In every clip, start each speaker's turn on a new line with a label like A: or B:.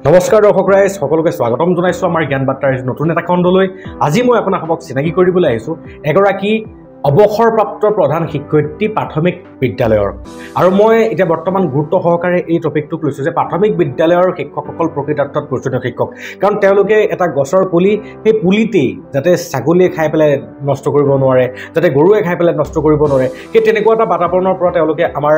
A: নমস্কাৰ দৰ্শক ৰাইজ সকলোকে স্বাগতম জনাইছো আমাৰ জ্ঞান বাৰ্তাৰ নতুন এটা খণ্ডলৈ। আজি মই আপোনাক চিনাকি কৰিবলৈ আহিছো এগৰাকী অৱসৰপ্ৰাপ্ত প্ৰধান শিক্ষয়িত্ৰী প্ৰাথমিক বিদ্যালয়ৰ। আৰু মই এতিয়া বৰ্তমান গুৰুত্ব সহকাৰে এই টপিকটোক লৈছো যে প্ৰাথমিক বিদ্যালয়ৰ শিক্ষকসকল প্ৰকৃতাৰ্থত প্ৰয়োজনীয় শিক্ষক, কাৰণ তেওঁলোকে এটা গছৰ পুলি, সেই পুলিতেই যাতে ছাগলীয়ে খাই পেলাই নষ্ট কৰিব নোৱাৰে, যাতে গৰুৱে খাই পেলাই নষ্ট কৰিব নোৱাৰে, সেই তেনেকুৱা এটা বাতাবৰণৰ পৰা তেওঁলোকে আমাৰ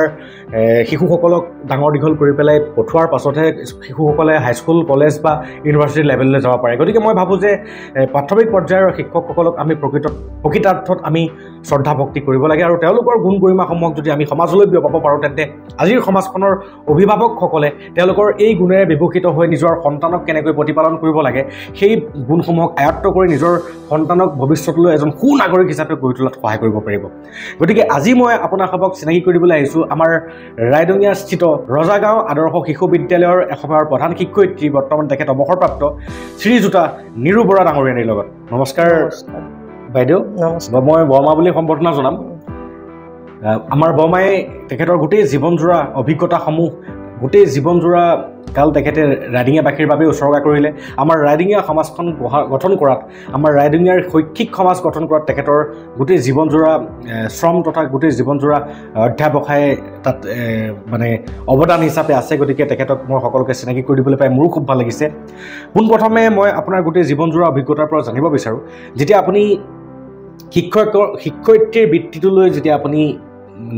A: শিশুসকলক ডাঙৰ দীঘল কৰি পেলাই পঠোৱাৰ পাছতহে শিশুসকলে হাইস্কুল কলেজ বা ইউনিভাৰ্চিটি লেভেললৈ যাব পাৰে। গতিকে মই ভাবোঁ যে প্ৰাথমিক পৰ্যায়ৰ শিক্ষকসকলক আমি প্ৰকৃতাৰ্থত আমি শ্ৰদ্ধা ভক্তি কৰিব লাগে, আৰু তেওঁলোকৰ গুণ গৰিমাসমূহক যদি আমি সমাজলৈ বিয়পাব পাৰোঁ তেন্তে আজিৰ সমাজখনৰ অভিভাৱকসকলে তেওঁলোকৰ এই গুণেৰে বিভূষিত হৈ নিজৰ সন্তানক কেনেকৈ প্ৰতিপালন কৰিব লাগে সেই গুণসমূহক আয়ত্ব কৰি নিজৰ সন্তানক ভৱিষ্যতলৈ এজন সুনাগৰিক হিচাপে গঢ়ি তোলাত সহায় কৰিব পাৰিব। গতিকে আজি মই আপোনালোকক চিনাকি কৰিবলৈ আহিছোঁ আমাৰ ৰাইডঙীয়া স্থিত ৰজাগাঁও আদৰ্শ শিশু বিদ্যালয়ৰ এসময়ৰ প্ৰধান শিক্ষয়িত্ৰী, বৰ্তমান তেখেত অৱসৰপ্ৰাপ্ত শ্ৰীযুতা নিৰু বৰা ডাঙৰীয়ানীৰ লগত। নমস্কাৰ বাইদেউ। মই বৰ্মা বুলি সম্বৰ্ধনা জনাম। আমাৰ বৰ্মাই তেখেতৰ গোটেই জীৱনজোৰা অভিজ্ঞতাসমূহ, গোটেই জীৱনজোৰা কাল তেখেতে ৰাইডিঙীয়াবাসীৰ বাবে উচৰ্গা কৰিলে। আমাৰ ৰাইডিঙীয়া সমাজখন গঠন কৰাত, আমাৰ ৰাইডিঙীয়াৰ শৈক্ষিক সমাজ গঠন কৰাত তেখেতৰ গোটেই জীৱনজোৰা শ্ৰম তথা গোটেই জীৱনজোৰা অধ্যাৱসায় তাত মানে অৱদান হিচাপে আছে। গতিকে তেখেতক মই সকলোকে চিনাকি কৰি দিবলৈ পাই মোৰো খুব ভাল লাগিছে। পোনপ্ৰথমে মই আপোনাৰ গোটেই জীৱনজোৰা অভিজ্ঞতাৰ পৰা জানিব বিচাৰোঁ, যেতিয়া আপুনি শিক্ষয়িত্ৰীৰ বৃত্তিটোলৈ যেতিয়া আপুনি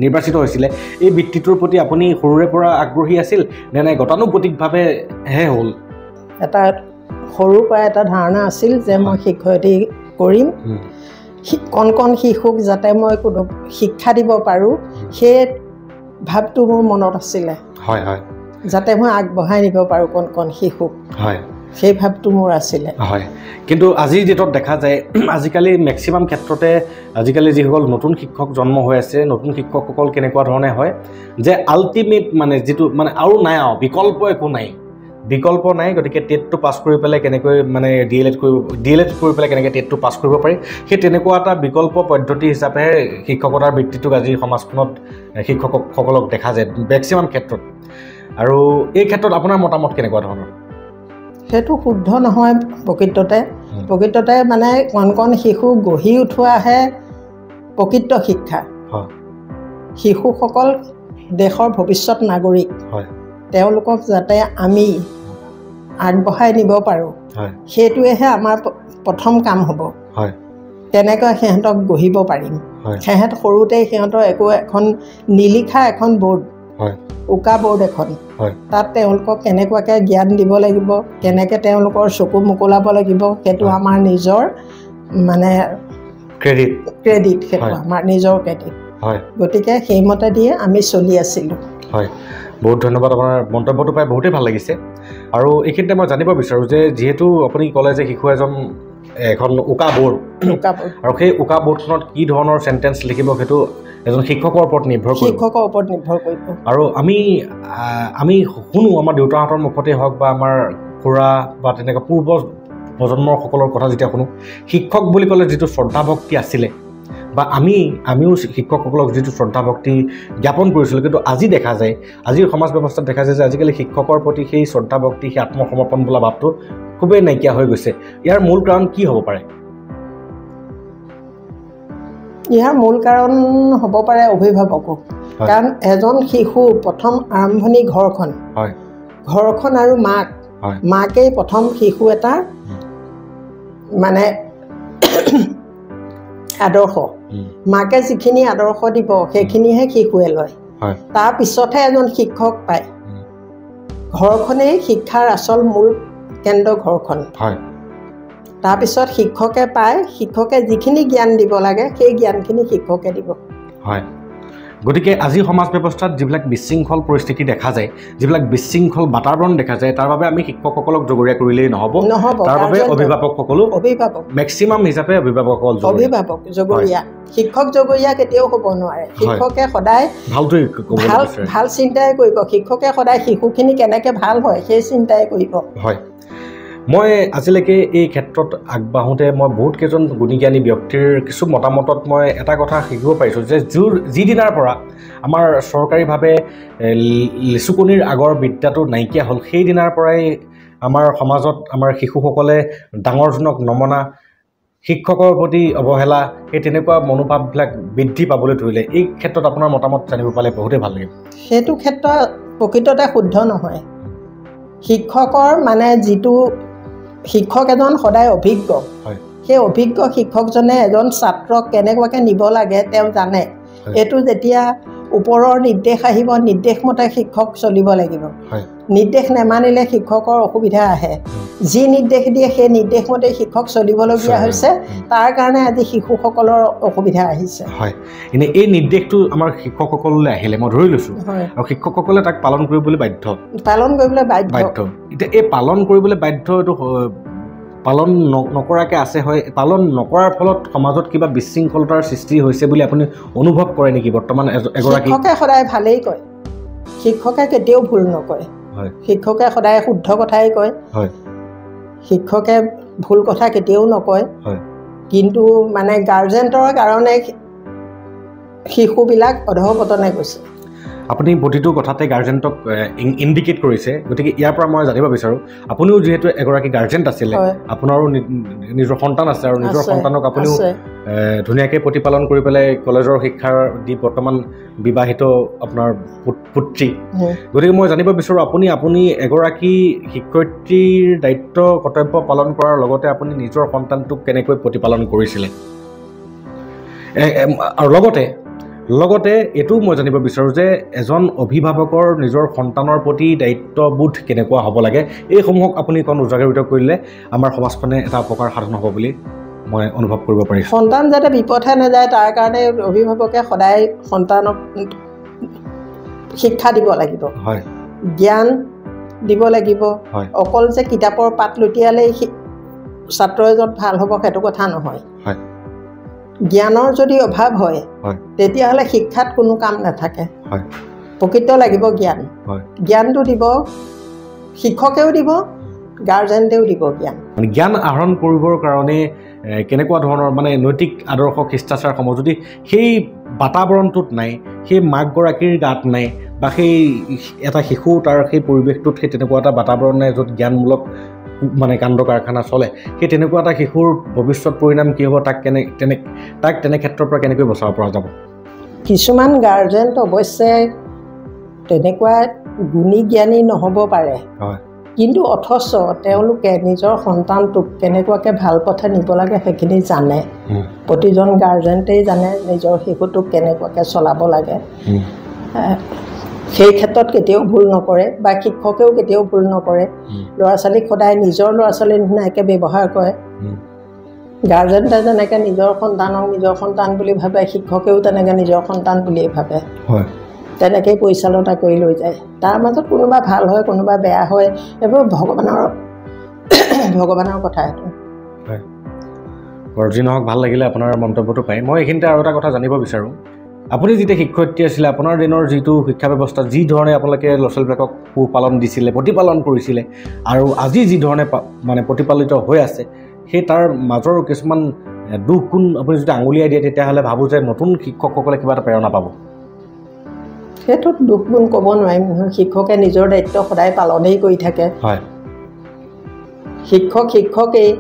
A: নিৰ্বাচিত হৈছিলে, এই বৃত্তিটোৰ প্ৰতি আপুনি সৰুৰে পৰা আগ্ৰহী আছিল নে গতানুগতিকভাৱেহে হ'ল?
B: এটা সৰুৰ পৰা এটা ধাৰণা আছিল যে মই শিক্ষয়িত্ৰী কৰিম, কণ শিশুক যাতে মই কোনো শিক্ষা দিব পাৰোঁ, সেই ভাৱটো মোৰ মনত আছিলে।
A: হয় হয়,
B: যাতে মই আগবঢ়াই নিব পাৰোঁ কণ শিশুক,
A: হয়
B: সেই ভাৱটো মোৰ আছিলে।
A: হয়, কিন্তু আজিৰ ডেটত দেখা যায় আজিকালি মেক্সিমাম ক্ষেত্ৰতে আজিকালি যিসকল নতুন শিক্ষক জন্ম হৈ আছে, নতুন শিক্ষকসকল কেনেকুৱা ধৰণে হয় যে আল্টিমেট মানে যিটো মানে আৰু নাই, আৰু বিকল্প একো নাই, বিকল্প নাই। গতিকে টেটটো পাছ কৰি পেলাই কেনেকৈ মানে ডি এল এড কৰি পেলাই কেনেকৈ টেটটো পাছ কৰিব পাৰি, সেই তেনেকুৱা এটা বিকল্প পদ্ধতি হিচাপেহে শিক্ষকতাৰ বৃত্তিটোক আজি সমাজখনত শিক্ষকসকলক দেখা যায় মেক্সিমাম ক্ষেত্ৰত। আৰু এই ক্ষেত্ৰত আপোনাৰ মতামত কেনেকুৱা ধৰণৰ?
B: সেইটো শুদ্ধ নহয়। প্ৰকৃততে মানে কণ শিশু গঢ়ি উঠোৱাহে প্ৰকৃত শিক্ষা। শিশুসকল দেশৰ ভৱিষ্যত নাগৰিক, তেওঁলোকক যাতে আমি আগবঢ়াই নিব পাৰোঁ, সেইটোৱেহে আমাৰ প্ৰথম কাম হ'ব। তেনেকৈ সিহঁতক গঢ়িব পাৰিম। সিহঁত সৰুতে সিহঁতৰ এখন নিলিখা এখন বৰ্ড, উকা বৰ্ড এখন, তাত তেওঁলোকক কেনেকুৱাকৈ জ্ঞান দিব লাগিব, কেনেকৈ তেওঁলোকৰ চকু মোকলাব লাগিব, সেইটো আমাৰ নিজৰ মানে ক্ৰেডিট, সেইটো আমাৰ নিজৰ ক্ৰেডিট। গতিকে সেইমতে দিয়ে আমি চলি আছিলোঁ।
A: হয়, বহুত ধন্যবাদ। আপোনাৰ মন্তব্যটো পাই বহুতেই ভাল লাগিছে। আৰু এইখিনিতে মই জানিব বিচাৰোঁ যে যিহেতু আপুনি ক'লে যে শিশু এখন উকা বৰ্ড, আৰু সেই উকা বৰ্ডখনত কি ধৰণৰ চেণ্টেঞ্চ লিখিব সেইটো এজন শিক্ষকৰ ওপৰত নিৰ্ভৰ কৰিব। আৰু আমি শুনো আমাৰ দেউতাহঁতৰ মুখতে হওক বা আমাৰ খুৰা বা তেনেকুৱা পূৰ্ব প্ৰজন্মসকলৰ কথা যেতিয়া শুনো, শিক্ষক বুলি ক'লে যিটো শ্ৰদ্ধা ভক্তি আছিলে বা আমিও শিক্ষকসকলক যিটো শ্ৰদ্ধা ভক্তি জ্ঞাপন কৰিছিলোঁ, কিন্তু আজি দেখা যায়, আজিৰ সমাজ ব্যৱস্থাত দেখা যায় যে আজিকালি শিক্ষকৰ প্ৰতি সেই শ্ৰদ্ধা ভক্তি, সেই আত্মসমৰ্পণ বোলা ভাৱটো খুবেই নাইকিয়া হৈ গৈছে। ইয়াৰ মূল কাৰণ কি হ'ব পাৰে?
B: ইয়াৰ মূল কাৰণ হ'ব পাৰে অভিভাৱকো। কাৰণ এজন শিশু প্ৰথম আৰম্ভণি ঘৰখন আৰু মাকেই প্ৰথম শিশু এটা মানে আদৰ্শ। মাকে যিখিনি আদৰ্শ দিব সেইখিনিহে শিশুৱে লয়, তাৰপিছতহে এজন শিক্ষক পায়। ঘৰখনেই শিক্ষাৰ আচল মূল কেন্দ্ৰ, ঘৰখন। তাৰপিছত শিক্ষকে পায়, শিক্ষকে যিখিনি জ্ঞান দিব লাগে সেই জ্ঞানখিনি শিক্ষকে দিব।
A: হয়, গতিকে আজি সমাজ ব্যৱস্থাত যিবিলাক বিশৃংখল পৰিস্থিতি দেখা যায়, যিবিলাক বিশৃংখল বাতাবৰণ দেখা যায়, তাৰ বাবে আমি শিক্ষকসকলক জগৰীয়া কৰিলেই নহ'ব। তাৰ বাবে অভিভাৱকসকলো মেক্সিমাম হিচাপে অভিভাৱকসকল
B: জগৰীয়া। শিক্ষক জগৰীয়া কেতিয়াও হ'ব নোৱাৰে। শিক্ষকে সদায় ভাল চিন্তাই কৰিব। শিক্ষকে সদায় শিশুখিনি কেনেকৈ ভাল হয় সেই চিন্তাই কৰিব।
A: হয়, মই আজিলৈকে এই ক্ষেত্ৰত আগবাঢ়োঁতে মই বহুত কেইজন গুণীজ্ঞানী ব্যক্তিৰ কিছু মতামতত মই এটা কথা শিকিব পাৰিছোঁ যে যিদিনাৰ পৰা আমাৰ চৰকাৰীভাৱে লিচুকনিৰ আগৰ বিদ্যাটো নাইকিয়া হ'ল, সেইদিনাৰ পৰাই আমাৰ সমাজত আমাৰ শিশুসকলে ডাঙৰজনক নমনা শিক্ষকৰ প্ৰতি অৱহেলা এই তেনেকুৱা মনোভাৱবিলাক বৃদ্ধি পাবলৈ ধৰিলে এই ক্ষেত্ৰত আপোনাৰ মতামত জানিব পালে বহুতেই ভাল লাগিব
B: সেইটো ক্ষেত্ৰত প্ৰকৃততে শুদ্ধ নহয় শিক্ষকৰ মানে যিটো শিক্ষক এজন সদায় অভিজ্ঞ সেই অভিজ্ঞ শিক্ষকজনে এজন ছাত্ৰক কেনেকুৱাকৈ নিব লাগে তেওঁ জানে এইটো যেতিয়া ওপৰৰ নিৰ্দেশ আহিব নিৰ্দেশমতে শিক্ষক চলিব লাগিব নিৰ্দেশ নেমানিলে শিক্ষকৰ অসুবিধা আহে যি নিৰ্দেশ দিয়ে সেই নিৰ্দেশমতে শিক্ষক চলিবলগীয়া হৈছে তাৰ কাৰণে আজি শিশুসকলৰ অসুবিধা আহিছে
A: হয় এনে এই নিৰ্দেশটো আমাৰ শিক্ষকসকললৈ আহিলে মই ধৰি লৈছোঁ আৰু শিক্ষকসকলে তাক পালন কৰিবলৈ বাধ্য এতিয়া এই পালন কৰিবলৈ বাধ্য এইটো পালন নকৰাকৈ আছে হয় পালন নকৰাৰ ফলত সমাজত কিবা বিশৃংখলতাৰ সৃষ্টি হৈছে বুলি আপুনি অনুভৱ কৰে নেকি বৰ্তমান এগৰাকী
B: শিক্ষকে সদায় ভালেই কয় শিক্ষকে কেতিয়াও ভুল নকয় শিক্ষকে সদায় শুদ্ধ কথাই কয় শিক্ষকে ভুল কথা কেতিয়াও নকয় কিন্তু মানে গাৰ্জেণ্টৰ কাৰণে শিশুবিলাক অধঃপতনে গৈছে
A: আপুনি প্ৰতিটো কথাতে গাৰ্জেণ্টক ইণ্ডিকেট কৰিছে গতিকে ইয়াৰ পৰা মই জানিব বিচাৰোঁ আপুনিও যিহেতু এগৰাকী গাৰ্জেণ্ট আছিলে আপোনাৰো নিজৰ সন্তান আছে আৰু নিজৰ সন্তানক আপুনিও ধুনীয়াকৈ প্ৰতিপালন কৰি পেলাই কলেজৰ শিক্ষাৰ দি বৰ্তমান বিবাহিত আপোনাৰ পুত্ৰী গতিকে মই জানিব বিচাৰোঁ আপুনি এগৰাকী শিক্ষয়িত্ৰীৰ দায়িত্ব কৰ্তব্য পালন কৰাৰ লগতে আপুনি নিজৰ সন্তানটোক কেনেকৈ প্ৰতিপালন কৰিছিলে আৰু লগতে এইটো মই জানিব বিচাৰোঁ যে এজন অভিভাৱকৰ নিজৰ সন্তানৰ প্ৰতি দায়িত্ববোধ কেনেকুৱা হ'ব লাগে এইসমূহক আপুনি অকণ উজাগৰিত কৰিলে আমাৰ সমাজখনে এটা উপকাৰ সাধন হ'ব বুলি মই অনুভৱ কৰিব পাৰিছোঁ
B: সন্তান যাতে বিপথে নাযায় তাৰ কাৰণে অভিভাৱকে সদায় সন্তানক শিক্ষা দিব লাগিব
A: হয়
B: জ্ঞান দিব লাগিব অকল যে কিতাপৰ পাত লুটিয়ালেই ছাত্ৰ এজন ভাল হ'ব সেইটো কথা নহয় জ্ঞানৰ যদি অভাৱ হয় তেতিয়াহ'লে শিক্ষাত কোনো কাম নাথাকে প্ৰকৃত লাগিব জ্ঞানটো দিব শিক্ষকেও দিব গাৰ্জেণ্টেও দিব
A: জ্ঞান আহৰণ কৰিবৰ কাৰণে কেনেকুৱা ধৰণৰ মানে নৈতিক আদৰ্শ শিষ্টাচাৰসমূহ যদি সেই বাতাবৰণটোত নাই সেই মাকগৰাকীৰ গাত নাই বা সেই এটা শিশু তাৰ সেই পৰিৱেশটোত সেই তেনেকুৱা এটা বাতাবৰণ নাই য'ত জ্ঞানমূলক মানে কাণ্ড কাৰখানা চলে সেই তেনেকুৱা এটা শিশুৰ ভৱিষ্যত পৰিণাম কি হ'ব তাক তেনে ক্ষেত্ৰৰ পৰা কেনেকৈ বচাব পৰা যাব
B: কিছুমান গাৰ্জেণ্ট অৱশ্যে তেনেকুৱা গুণী জ্ঞানী নহ'ব পাৰে কিন্তু অথচ তেওঁলোকে নিজৰ সন্তানটোক কেনেকুৱাকৈ ভাল পথে নিব লাগে সেইখিনি জানে প্ৰতিজন গাৰ্জেণ্টেই জানে নিজৰ শিশুটোক কেনেকুৱাকৈ চলাব লাগে সেই ক্ষেত্ৰত কেতিয়াও ভুল নকৰে বা শিক্ষকেও কেতিয়াও ভুল নকৰে ল'ৰা ছোৱালীক সদায় নিজৰ ল'ৰা ছোৱালীৰ নিচিনাকৈ ব্যৱহাৰ কৰে গাৰ্জেণ্টে যেনেকৈ নিজৰ সন্তানক নিজৰ সন্তান বুলি ভাবে শিক্ষকেও তেনেকৈ নিজৰ সন্তান বুলিয়েই ভাবে তেনেকৈয়ে পৰিচালনা কৰি লৈ যায় তাৰ মাজত কোনোবা ভাল হয় কোনোবা বেয়া হয় এইবোৰ ভগৱানৰ কথা এইটো
A: যি নহওক ভাল লাগিলে আপোনাৰ মন্তব্যটো পাই মই এইখিনিতে আৰু এটা কথা জানিব বিচাৰোঁ আপুনি যেতিয়া শিক্ষয়িত্ৰী আছিলে আপোনাৰ দিনৰ যিটো শিক্ষা ব্যৱস্থা যি ধৰণে আপোনালোকে ল'ৰা ছোৱালীবিলাকক পোহপালন দিছিলে প্ৰতিপালন কৰিছিলে আৰু আজি যি ধৰণে মানে প্ৰতিপালিত হৈ আছে সেই তাৰ মাজৰ কিছুমান দুখ গুণ আপুনি যদি আঙুলিয়াই দিয়ে তেতিয়াহ'লে ভাবোঁ যে নতুন শিক্ষকসকলে কিবা এটা প্ৰেৰণা পাব
B: সেইটোত দুখ গুণ ক'ব নোৱাৰিম নহয় শিক্ষকে নিজৰ দায়িত্ব সদায় পালনেই কৰি থাকে শিক্ষকেই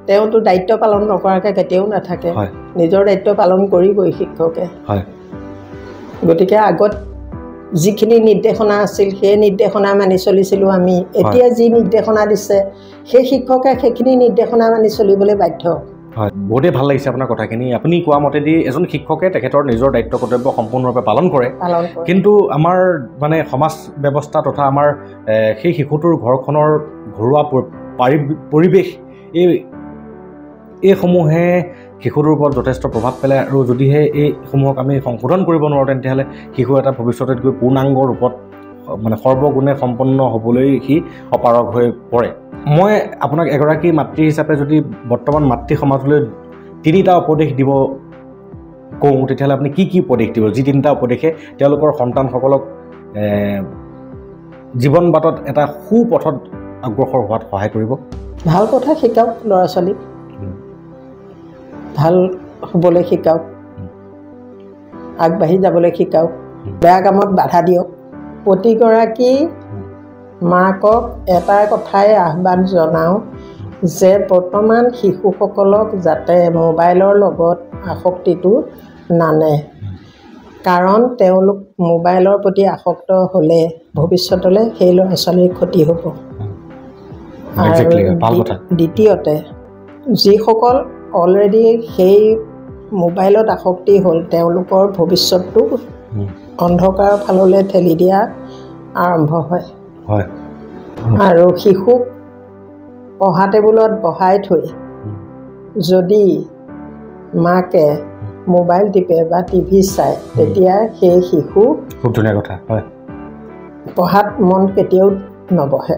B: তেওঁতো দায়িত্ব পালন নকৰাকৈ কেতিয়াও নাথাকে নিজৰ দায়িত্ব পালন কৰিবই শিক্ষকে গতিকে আগত যিখিনি নিৰ্দেশনা আছিল সেই নিৰ্দেশনা মানি চলিছিলোঁ আমি এতিয়া যি নিৰ্দেশনা দিছে সেই শিক্ষকে সেইখিনি নিৰ্দেশনা মানি চলিবলৈ বাধ্য
A: বহুতেই ভাল লাগিছে আপোনাৰ কথাখিনি আপুনি কোৱা মতেদি এজন শিক্ষকে তেখেতৰ নিজৰ দায়িত্ব কৰ্তব্য সম্পূৰ্ণৰূপে পালন কৰে কিন্তু আমাৰ মানে সমাজ ব্যৱস্থা তথা আমাৰ সেই শিশুটোৰ ঘৰখনৰ ঘৰুৱা পৰিৱেশ এইসমূহে শিশুটোৰ ওপৰত যথেষ্ট প্ৰভাৱ পেলায় আৰু যদিহে এইসমূহক আমি সংশোধন কৰিব নোৱাৰোঁ তেতিয়াহ'লে শিশু এটা ভৱিষ্যতত গৈ পূৰ্ণাংগ ৰূপত মানে সৰ্বগুণে সম্পন্ন হ'বলৈ সি অপাৰগ হৈ পৰে মই আপোনাক এগৰাকী মাতৃ হিচাপে যদি বৰ্তমান মাতৃ সমাজলৈ 3টা উপদেশ দিব কওঁ তেতিয়াহ'লে আপুনি কি উপদেশ দিব যি 3টা উপদেশে তেওঁলোকৰ সন্তানসকলক জীৱন বাটত এটা সুপথত অগ্ৰসৰ হোৱাত সহায় কৰিব
B: ভাল কথা শিকাওক ল'ৰা ছোৱালীক ভাল হ'বলৈ শিকাওক আগবাঢ়ি যাবলৈ শিকাওক বেয়া কামত বাধা দিয়ক প্ৰতিগৰাকী মাকক এটা কথাই আহ্বান জনাওঁ যে বৰ্তমান শিশুসকলক যাতে মোবাইলৰ লগত আসক্তিটো নানে, কাৰণ তেওঁলোক মোবাইলৰ প্ৰতি আসক্ত হ'লে ভৱিষ্যতলৈ সেই ল'ৰা ছোৱালীৰ ক্ষতি হ'ব। আৰু দ্বিতীয়তে যিসকল অলৰেডি সেই মোবাইলত আসক্তি হ'ল তেওঁলোকৰ ভৱিষ্যতটো অন্ধকাৰৰ ফাললৈ ঠেলি দিয়া আৰম্ভ হয়। আৰু শিশুক পঢ়া টেবুলত বহাই থৈ যদি মাকে মোবাইল টিপে বা টিভি চায় তেতিয়া সেই শিশু
A: খুব ধুনীয়া কথা হয়
B: পঢ়াত মন কেতিয়াও নবহে।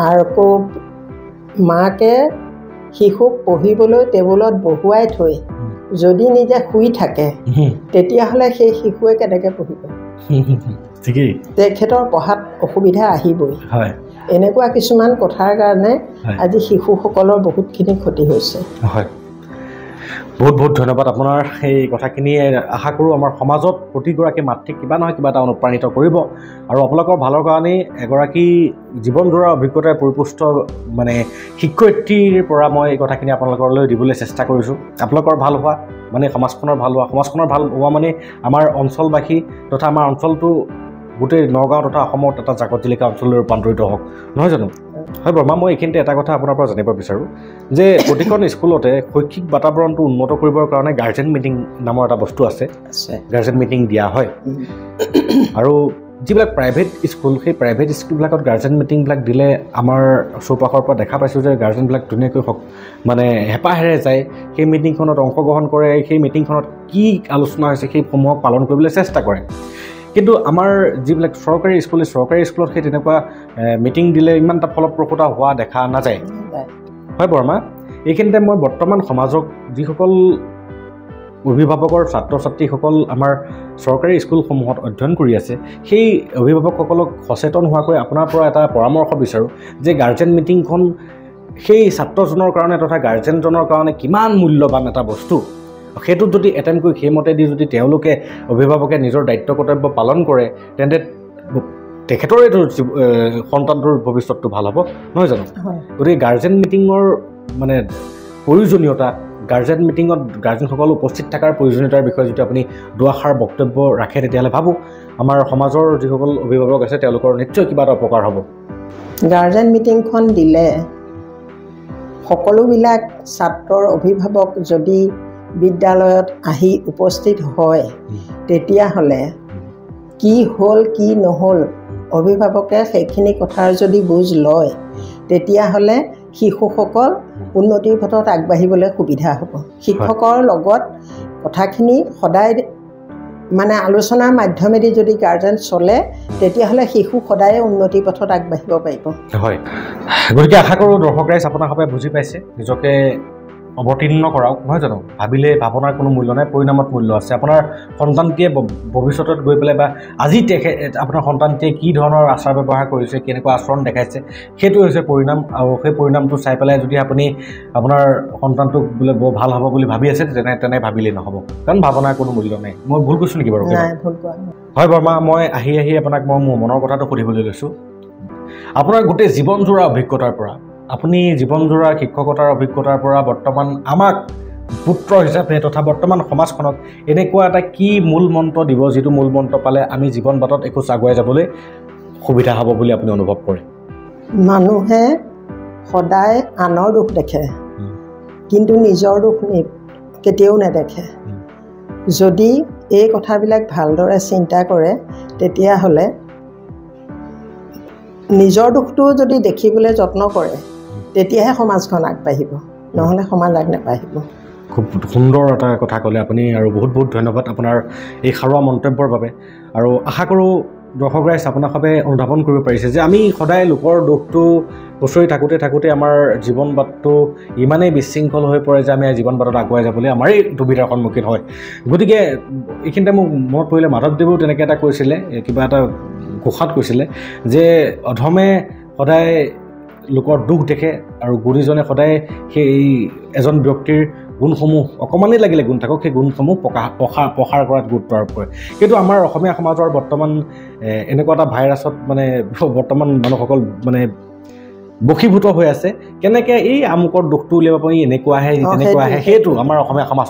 B: আৰু আকৌ মাকে শিশুক পঢ়িবলৈ টেবুলত বহুৱাই থৈ যদি নিজে শুই থাকে তেতিয়াহ'লে সেই শিশুৱে কেনেকৈ পঢ়িব?
A: ঠিকেই,
B: তেখেতৰ পঢ়াত অসুবিধা আহিবই। এনেকুৱা কিছুমান কথাৰ কাৰণে আজি শিশুসকলৰ বহুতখিনি ক্ষতি হৈছে।
A: হয়, বহুত বহুত ধন্যবাদ আপোনাৰ এই কথাখিনিয়ে। আশা কৰোঁ আমাৰ সমাজত প্ৰতিগৰাকী মাতৃক কিবা নহয় কিবা এটা অনুপ্ৰাণিত কৰিব আৰু আপোনালোকৰ ভালৰ কাৰণেই এগৰাকী জীৱনজোৰা অভিজ্ঞতাৰে পৰিপুষ্ট মানে শিক্ষয়িত্ৰীৰ পৰা মই এই কথাখিনি আপোনালোকলৈ দিবলৈ চেষ্টা কৰিছোঁ। আপোনালোকৰ ভাল হোৱা মানে সমাজখনৰ ভাল হোৱা, সমাজখনৰ ভাল হোৱা মানে আমাৰ অঞ্চলবাসী তথা আমাৰ অঞ্চলটো গোটেই নগাঁও তথা অসমত এটা জাকত জিলিকা অঞ্চললৈ ৰূপান্তৰিত হওক, নহয় জানো? হয় বৰ্মা, মই এইখিনিতে এটা কথা আপোনাৰ পৰা জানিব বিচাৰোঁ যে প্ৰতিখন স্কুলতে শৈক্ষিক বাতাবৰণটো উন্নত কৰিবৰ কাৰণে গাৰ্জেন মিটিং নামৰ এটা বস্তু আছে। গাৰ্জেন মিটিং দিয়া হয় আৰু যিবিলাক প্ৰাইভেট স্কুল সেই প্ৰাইভেট স্কুলবিলাকত গাৰ্জেন মিটিংবিলাক দিলে আমাৰ চৌপাশৰ পৰা দেখা পাইছোঁ যে গাৰ্জেনবিলাক ধুনীয়াকৈ মানে হেঁপাহেৰে যায়, সেই মিটিংখনত অংশগ্ৰহণ কৰে, সেই মিটিংখনত কি আলোচনা হৈছে সেইসমূহক পালন কৰিবলৈ চেষ্টা কৰে। কিন্তু আমাৰ যিবিলাক চৰকাৰী স্কুলত সেই তেনেকুৱা মিটিং দিলে ইমান এটা ফলপ্ৰসূতা হোৱা দেখা নাযায়। হয় বৰ্মা, এইখিনিতে মই বৰ্তমান সমাজক যিসকল অভিভাৱকৰ ছাত্ৰ ছাত্ৰীসকল আমাৰ চৰকাৰী স্কুলসমূহত অধ্যয়ন কৰি আছে সেই অভিভাৱকসকলক সচেতন হোৱাকৈ আপোনাৰ পৰা এটা পৰামৰ্শ বিচাৰোঁ যে গাৰ্জেন মিটিংখন সেই ছাত্ৰজনৰ কাৰণে তথা গাৰ্জেনজনৰ কাৰণে কিমান মূল্যৱান এটা বস্তু, সেইটোত যদি এটেণ্ড কৰি সেইমতেদি যদি তেওঁলোকে অভিভাৱকে নিজৰ দায়িত্ব কৰ্তব্য পালন কৰে তেন্তে তেখেতৰে সন্তানটোৰ ভৱিষ্যতটো ভাল হ'ব, নহয় জানো? গতিকে গাৰ্জেন মিটিঙৰ মানে প্ৰয়োজনীয়তা, গাৰ্জেন মিটিঙত গাৰ্জেনসকল উপস্থিত থকাৰ প্ৰয়োজনীয়তাৰ বিষয়ে যদি আপুনি দুআষাৰ বক্তব্য ৰাখে তেতিয়াহ'লে ভাবোঁ আমাৰ সমাজৰ যিসকল অভিভাৱক আছে তেওঁলোকৰ নিশ্চয় কিবা এটা উপকাৰ হ'ব।
B: গাৰ্জেন মিটিংখন দিলে সকলোবিলাক ছাত্ৰৰ অভিভাৱক যদি বিদ্যালয়ত আহি উপস্থিত হয় তেতিয়াহ'লে কি হ'ল কি নহ'ল অভিভাৱকে সেইখিনি কথাৰ যদি বুজ লয় তেতিয়াহ'লে শিশুসকল উন্নতিৰ পথত আগবাঢ়িবলৈ সুবিধা হ'ব। শিক্ষকৰ লগত কথাখিনি সদায় মানে আলোচনাৰ মাধ্যমেদি যদি গাৰ্জেন চলে তেতিয়াহ'লে শিশু সদায় উন্নতিৰ পথত আগবাঢ়িব পাৰিব।
A: হয়, গতিকে আশা কৰোঁ দৰ্শক ৰাইজ আপোনাৰ সবে বুজি পাইছে, নিজকে অৱতীৰ্ণ কৰাওক, নহয় জানো? ভাবিলে ভাৱনাৰ কোনো মূল্য নাই, পৰিণামত মূল্য আছে। আপোনাৰ সন্তানটিয়ে ভৱিষ্যতত গৈ পেলাই বা আজি আপোনাৰ সন্তানটিয়ে কি ধৰণৰ আচাৰ ব্যৱহাৰ কৰিছে, কেনেকুৱা আচৰণ দেখাইছে, সেইটো হৈছে পৰিণাম। আৰু সেই পৰিণামটো চাই পেলাই যদি আপুনি আপোনাৰ সন্তানটোক বোলে বৰ ভাল হ'ব বুলি ভাবি আছে তেনে ভাবিলেই নহ'ব, কাৰণ ভাৱনাৰ কোনো মূল্য নাই। মই ভুল কৈছোঁ নেকি বাৰু? হয় বৰ্মা, মই আহি আপোনাক মই মোৰ মনৰ কথাটো সুধিবলৈ লৈছোঁ। আপোনাৰ গোটেই জীৱনজোৰা অভিজ্ঞতাৰ পৰা, আপুনি জীৱনজোৰা শিক্ষকতাৰ অভিজ্ঞতাৰ পৰা বৰ্তমান আমাক পুত্ৰ হিচাপে তথা বৰ্তমান সমাজখনক এনেকুৱা এটা কি মূল মন্ত্ৰ দিব যিটো মূল মন্ত্ৰ পালে আমি জীৱন বাটত এখোজ আগুৱাই যাবলৈ সুবিধা হ'ব বুলি আপুনি অনুভৱ কৰে?
B: মানুহে সদায় আনৰ দুখ দেখে কিন্তু নিজৰ দুখ কেতিয়াও নেদেখে। যদি এই কথাবিলাক ভালদৰে চিন্তা কৰে তেতিয়াহ'লে নিজৰ দুখটো যদি দেখিবলৈ যত্ন কৰে তেতিয়াহে সমাজখন আগবাঢ়িব, নহ'লে সমাজ আগ নাবাঢ়িব।
A: খুব সুন্দৰ এটা কথা ক'লে আপুনি আৰু বহুত বহুত ধন্যবাদ আপোনাৰ এই সাৰুৱা মন্তব্যৰ বাবে। আৰু আশা কৰোঁ দৰ্শক ৰাইজ আপোনাৰ সবে অনুধাৱন কৰিব পাৰিছে যে আমি সদায় লোকৰ দুখটো বছৰি থাকোঁতে আমাৰ জীৱন বাটটো ইমানেই বিশৃংখল হৈ পৰে যে আমি জীৱন বাটত আগুৱাই যাবলৈ আমাৰেই দুবিধাৰ সন্মুখীন হয়। গতিকে এইখিনিতে মোক মনত পৰিলে মাধৱদেৱেও তেনেকৈ এটা কৈছিলে, কিবা এটা ঘোষাত কৈছিলে যে অধমে সদায় লোকৰ দুখ দেখে আৰু গুণীজনে সদায় সেই এজন ব্যক্তিৰ গুণসমূহ অকণমানেই লাগিলে গুণ থাকক সেই গুণসমূহ প্ৰসাৰ কৰাত গুৰুত্ব আৰোপ কৰে কিন্তু আমাৰ অসমীয়া সমাজৰ বৰ্তমান এনেকুৱা এটা ভাইৰাছত মানে বৰ্তমান মানুহসকল মানে বশীভূত হৈ আছে কেনেকৈ এই আমুকৰ দুখটো উলিয়াব পাৰি এনেকুৱা আহে তেনেকুৱা আহে সেইটো আমাৰ অসমীয়া সমাজ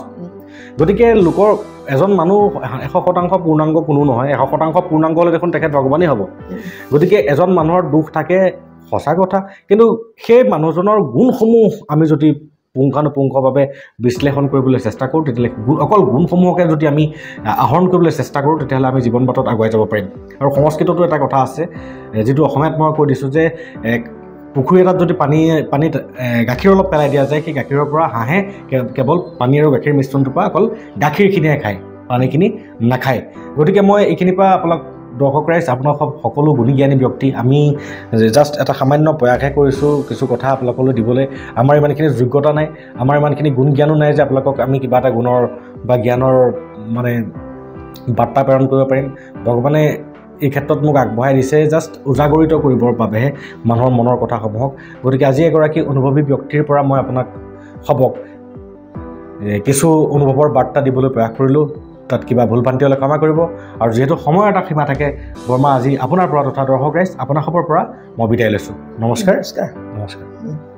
A: গতিকে লোকৰ এজন মানুহ 100% পূৰ্ণাংগ কোনো নহয় 100% পূৰ্ণাংগ হ'লে দেখোন তেখেত ভগৱানেই হ'ব গতিকে এজন মানুহৰ দুখ থাকে সঁচা কথা কিন্তু সেই মানুহজনৰ গুণসমূহ আমি যদি পুংখানুপুংখভাৱে বিশ্লেষণ কৰিবলৈ চেষ্টা কৰোঁ তেতিয়াহ'লে অকল গুণসমূহকে যদি আমি আহৰণ কৰিবলৈ চেষ্টা কৰোঁ তেতিয়াহ'লে আমি জীৱন বাটত আগুৱাই যাব পাৰিম আৰু সংস্কৃততো এটা কথা আছে যিটো অসমীয়াত মই কৈ দিছোঁ যে পুখুৰী এটাত যদি পানীত গাখীৰ অলপ পেলাই দিয়া যায় সেই গাখীৰৰ পৰা হাঁহে কেৱল পানী আৰু গাখীৰ মিশ্ৰণটোৰ পৰা অকল গাখীৰখিনিহে খায় পানীখিনি নাখায় গতিকে মই এইখিনিৰ পৰা আপোনাক দৰ্শক ৰাইজ আপোনাক সকলো গুণী জ্ঞানী ব্যক্তি আমি জাষ্ট এটা সামান্য প্ৰয়াসহে কৰিছোঁ কিছু কথা আপোনালোকলৈ দিবলৈ আমাৰ ইমানখিনি যোগ্যতা নাই আমাৰ ইমানখিনি গুণ জ্ঞানো নাই যে আপোনালোকক আমি কিবা এটা গুণৰ বা জ্ঞানৰ মানে বাৰ্তা প্ৰেৰণ কৰিব পাৰিম ভগৱানে এই ক্ষেত্ৰত মোক আগবঢ়াই দিছে জাষ্ট উজাগৰিত কৰিবৰ বাবেহে মানুহৰ মনৰ কথাসমূহক গতিকে আজি এগৰাকী অনুভৱী ব্যক্তিৰ পৰা মই আপোনাক সবক কিছু অনুভৱৰ বাৰ্তা দিবলৈ প্ৰয়াস কৰিলোঁ তাত কিবা ভুল ভ্ৰান্তি হ'লে ক্ষমা কৰিব আৰু যিহেতু সময়ৰ এটা সীমা থাকে বৰ্মা আজি আপোনাৰ পৰা তথা দৰ্শক ৰাইজ আপোনাৰ খবৰ পৰা মই বিদায় লৈছোঁ নমস্কাৰ নমস্কাৰ